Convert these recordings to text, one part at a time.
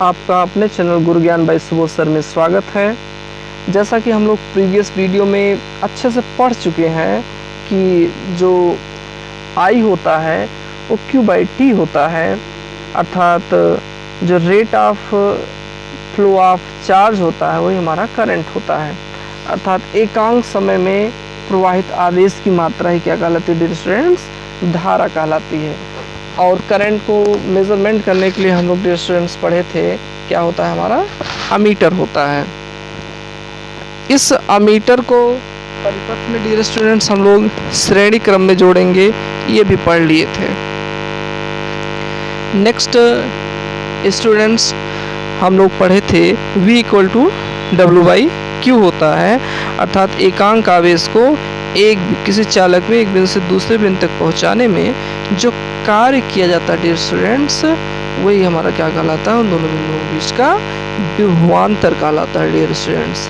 आपका अपने चैनल गुरु ज्ञान बाई सुबोध सर में स्वागत है। जैसा कि हम लोग प्रीवियस वीडियो में अच्छे से पढ़ चुके हैं कि जो आई होता है वो Q/T होता है, अर्थात जो rate of flow of charge होता है वही हमारा करंट होता है। अर्थात एकांक समय में प्रवाहित आवेश की मात्रा ही क्या कहलाती है डियर स्टूडेंट्स? धारा कहलाती है। और करंट को मेज़रमेंट करने के लिए हम लोग डियर स्टूडेंट्स पढ़े थे, क्या होता है हमारा? अमीटर होता है। इस अमीटर को परिपथ में डियर स्टूडेंट्स हम लोग श्रेणी क्रम में जोड़ेंगे, ये भी पढ़ लिए थे। नेक्स्ट स्टूडेंट्स हम लोग पढ़े थे V = W/Q होता है, अर्थात एकांक आवेश को किसी चालक में एक बिंदु से दूसरे बिंदु तक पहुंचाने में जो कार्य किया जाता है डियर स्टूडेंट्स, वही हमारा क्या कहलाता है? उन दोनों बिंदुओं के बीच का विभवांतर कहलाता है डियर स्टूडेंट्स।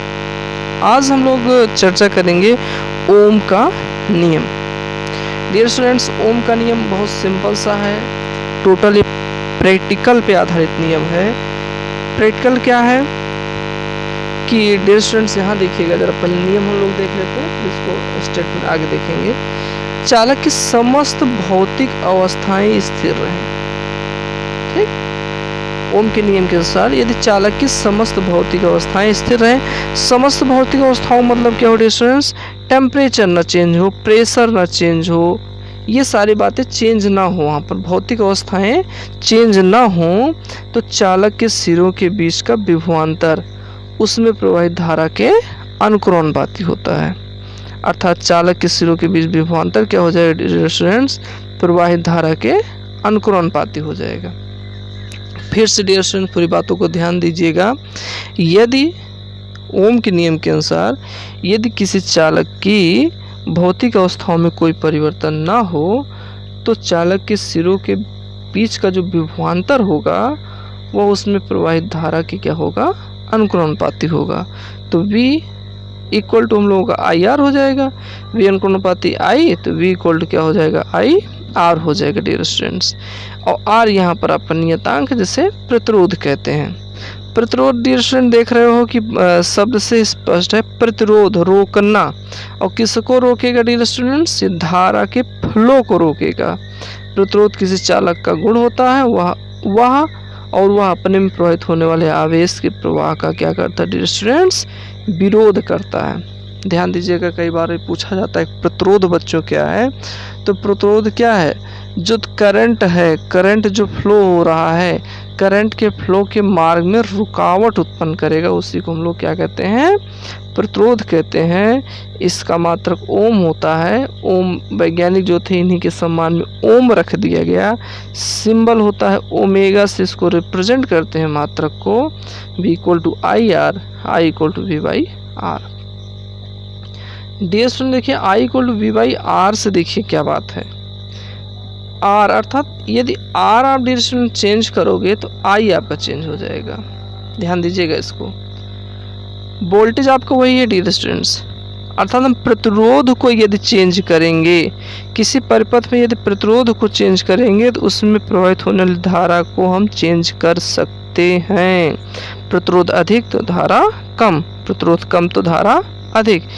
आज हम लोग चर्चा करेंगे ओम का नियम। डियर स्टूडेंट्स, ओम का नियम बहुत सिंपल सा है, टोटली प्रैक्टिकल पे आधारित नियम है। प्रैक्टिकल क्या है कि डियर स्टूडेंट्स यहाँ देखिएगा जरा, पहले नियम हम लोग देख लेते हैं, इसको स्टेटमेंट आगे देखेंगे। चालक की समस्त भौतिक अवस्थाएं स्थिर रहें। ठीक, ओम के नियम के अनुसार यदि चालक की समस्त भौतिक अवस्थाएं स्थिर रहें, समस्त भौतिक अवस्थाओं मतलब क्या हो डियर स्टूडेंट्स? टेम्परेचर ना चेंज हो, प्रेशर ना चेंज हो, ये सारी बातें चेंज ना हो, वहाँ पर भौतिक अवस्थाएं चेंज ना हो, तो चालक के सिरों के बीच का विभवांतर उसमें प्रवाहित धारा के अनुक्रमणपाती होता है। अर्थात चालक के सिरों के बीच विभवांतर क्या हो जाएगा डियर स्टूडेंट्स? प्रवाहित धारा के अनुक्रमणपाती हो जाएगा। फिर से डियर स्टूडेंट्स पूरी बातों को ध्यान दीजिएगा। यदि ओम के नियम के अनुसार यदि किसी चालक की भौतिक अवस्थाओं में कोई परिवर्तन ना हो, तो चालक के सिरों के बीच का जो विभवांतर होगा वह उसमें प्रवाहित धारा की क्या होगा? अनुक्रमणपाती होगा। तो V = हम लोगों का IR हो जाएगा, V अनुक्रमणपाती I, तो V = क्या हो जाएगा? IR हो जाएगा डियर स्टूडेंट्स। और R यहाँ पर आपका नियतांक है, जिसे प्रतिरोध कहते हैं। प्रतिरोध डियर स्टूडेंट देख रहे हो कि शब्द से स्पष्ट है, प्रतिरोध रोकना। और किसको रोकेगा डियर स्टूडेंट्स? धारा के फ्लो को रोकेगा। प्रतिरोध किसी चालक का गुण होता है, वह अपने में प्रवाहित होने वाले आवेश के प्रवाह का क्या करता है डियर स्टूडेंट्स? विरोध करता है। ध्यान दीजिएगा, कई बार पूछा जाता है प्रतिरोध बच्चों क्या है? तो प्रतिरोध क्या है? जो करंट है, करंट जो फ्लो हो रहा है, करंट के फ्लो के मार्ग में रुकावट उत्पन्न करेगा, उसी को हम लोग क्या कहते हैं? प्रतिरोध कहते हैं। इसका मात्रक ओम होता है। ओम वैज्ञानिक जो थे इन्हीं के सम्मान में ओम रख दिया गया। सिंबल होता है ओमेगा, से इसको रिप्रेजेंट करते हैं मात्रक को। V = IR, I = V/R। Dear student देखिए, I = V/R से देखिए क्या बात है। R अर्थात यदि R आप डियर स्टूडेंट चेंज करोगे तो I आपका चेंज हो जाएगा। ध्यान दीजिएगा इसको। वोल्टेज आपका वही है डियर स्टूडेंट्स, अर्थात हम प्रतिरोध को यदि चेंज करेंगे, किसी परिपथ में यदि प्रतिरोध को चेंज करेंगे तो उसमें प्रवाहित होने वाली धारा को हम चेंज कर सकते हैं। प्रतिरोध अधिक तो धारा कम, प्रतिरोध कम तो धारा अधिक।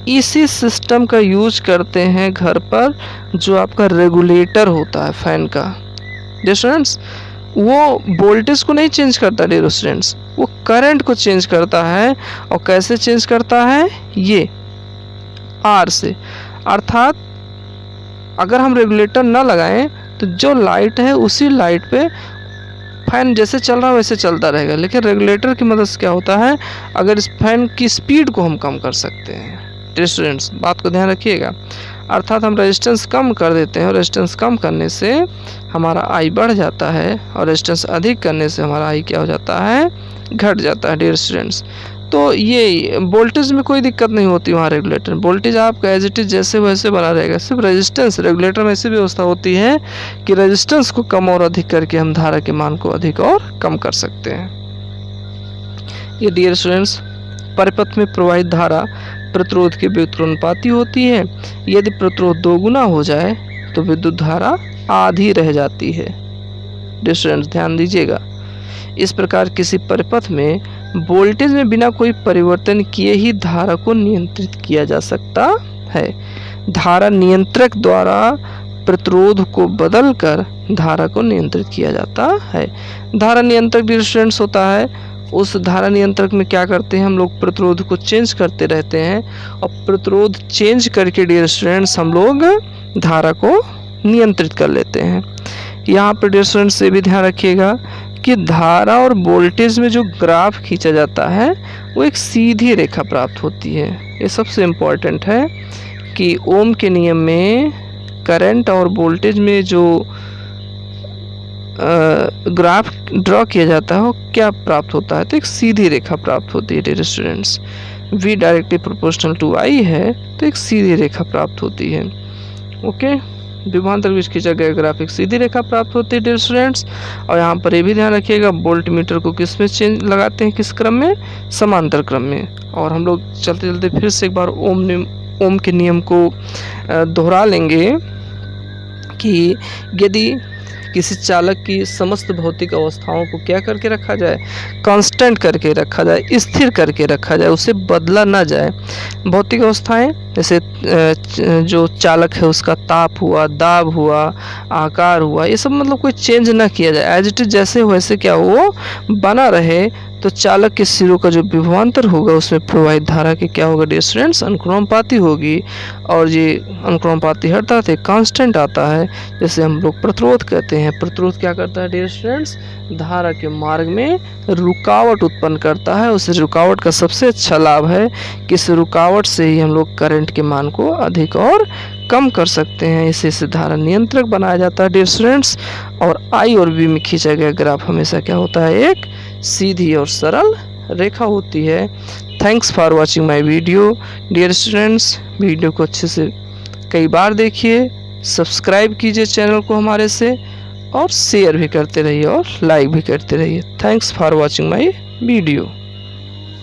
इसी सिस्टम का यूज करते हैं घर पर, जो आपका रेगुलेटर होता है फैन का डियर स्टूडेंट्स, वो वोल्टेज को नहीं चेंज करता डियर स्टूडेंट्स, वो करंट को चेंज करता है। और कैसे चेंज करता है? ये R से। अर्थात अगर हम रेगुलेटर ना लगाएं तो जो लाइट है उसी लाइट पे फैन जैसे चल रहा है वैसे चलता रहेगा, लेकिन रेगुलेटर की मदद से क्या होता है? अगर इस फैन की स्पीड को हम कम कर सकते हैं डियर स्टूडेंट्स, बात को ध्यान रखिएगा। अर्थात हम रेजिस्टेंस कम कर देते हैं, और रेजिस्टेंस कम करने से हमारा I बढ़ जाता है, और रेजिस्टेंस अधिक करने से हमारा I क्या हो जाता है? घट जाता है डियर स्टूडेंट्स। तो ये वोल्टेज में कोई दिक्कत नहीं होती वहाँ रेगुलेटर, वोल्टेज आपका एज इट इज जैसे वैसे बना रहेगा। सिर्फ रेजिस्टेंस, रेगुलेटर में ऐसी व्यवस्था होती है कि रेजिस्टेंस को कम और अधिक करके हम धारा के मान को अधिक और कम कर सकते हैं। ये डियर स्टूडेंट्स परिपथ में प्रवाहित धारा प्रतिरोध के व्युत्क्रमानुपाती होती है। यदि प्रतिरोध 2 गुना हो जाए तो विद्युत धारा आधी रह जाती है। डियर स्टूडेंट्स ध्यान दीजिएगा, इस प्रकार किसी परिपथ में वोल्टेज में बिना कोई परिवर्तन किए ही धारा को नियंत्रित किया जा सकता है। धारा नियंत्रक द्वारा प्रतिरोध को बदलकर धारा को नियंत्रित किया जाता है। धारा नियंत्रक डियर स्टूडेंट्स होता है, उस धारा नियंत्रक में क्या करते हैं हम लोग प्रतिरोध को चेंज करते रहते हैं और प्रतिरोध चेंज करके डियर स्टूडेंट्स हम लोग धारा को नियंत्रित कर लेते हैं। यहाँ पर डियर स्टूडेंट्स ये भी ध्यान रखिएगा कि धारा और वोल्टेज में जो ग्राफ खींचा जाता है वो एक सीधी रेखा प्राप्त होती है। ये सबसे इम्पॉर्टेंट है कि ओम के नियम में करंट और वोल्टेज में जो ग्राफ ड्रॉ किया जाता है वो क्या प्राप्त होता है, तो एक सीधी रेखा प्राप्त होती है dear students. V directly proportional to I है तो एक सीधी रेखा प्राप्त होती है। ओके, विभवांतर के बीच खींचा गया ग्राफ एक सीधी रेखा प्राप्त होती है डियर स्टूडेंट्स। और यहाँ पर ये भी ध्यान रखिएगा वोल्ट मीटर को किस में चेंज लगाते हैं, किस क्रम में, समांतर क्रम में। और हम लोग चलते चलते फिर से एक बार ओम के नियम को दोहरा लेंगे कि यदि किसी चालक की समस्त भौतिक अवस्थाओं को क्या करके रखा जाए, कांस्टेंट करके रखा जाए, स्थिर करके रखा जाए, उसे बदला ना जाए। भौतिक अवस्थाएं जैसे जो चालक है उसका ताप हुआ, दाब हुआ, आकार हुआ, ये सब मतलब कोई चेंज ना किया जाए, एज इट इज जैसे हो वैसे क्या वो बना रहे। तो चालक के सिरों का जो विभवांतर होगा उसमें प्रवाहित धारा के क्या होगा डियर स्टूडेंट्स, अनुक्रमानुपाती होगी। और ये अनुक्रमानुपाती हटता है कांस्टेंट आता है, जैसे हम लोग प्रतिरोध कहते हैं। प्रतिरोध क्या करता है डियर स्टूडेंट्स, धारा के मार्ग में रुकावट उत्पन्न करता है। उस रुकावट का सबसे अच्छा लाभ है कि इस रुकावट से ही हम लोग करंट के मान को अधिक और कम कर सकते हैं। इसे धारा नियंत्रक बनाया जाता है डियर स्टूडेंट्स। और I और V में खींचा गया ग्राफ हमेशा क्या होता है, एक सीधी और सरल रेखा होती है। Thanks for watching my video dear students. Video को अच्छे से कई बार देखिए, सब्सक्राइब कीजिए चैनल को हमारे से, और शेयर भी करते रहिए और लाइक भी करते रहिए। Thanks for watching my video.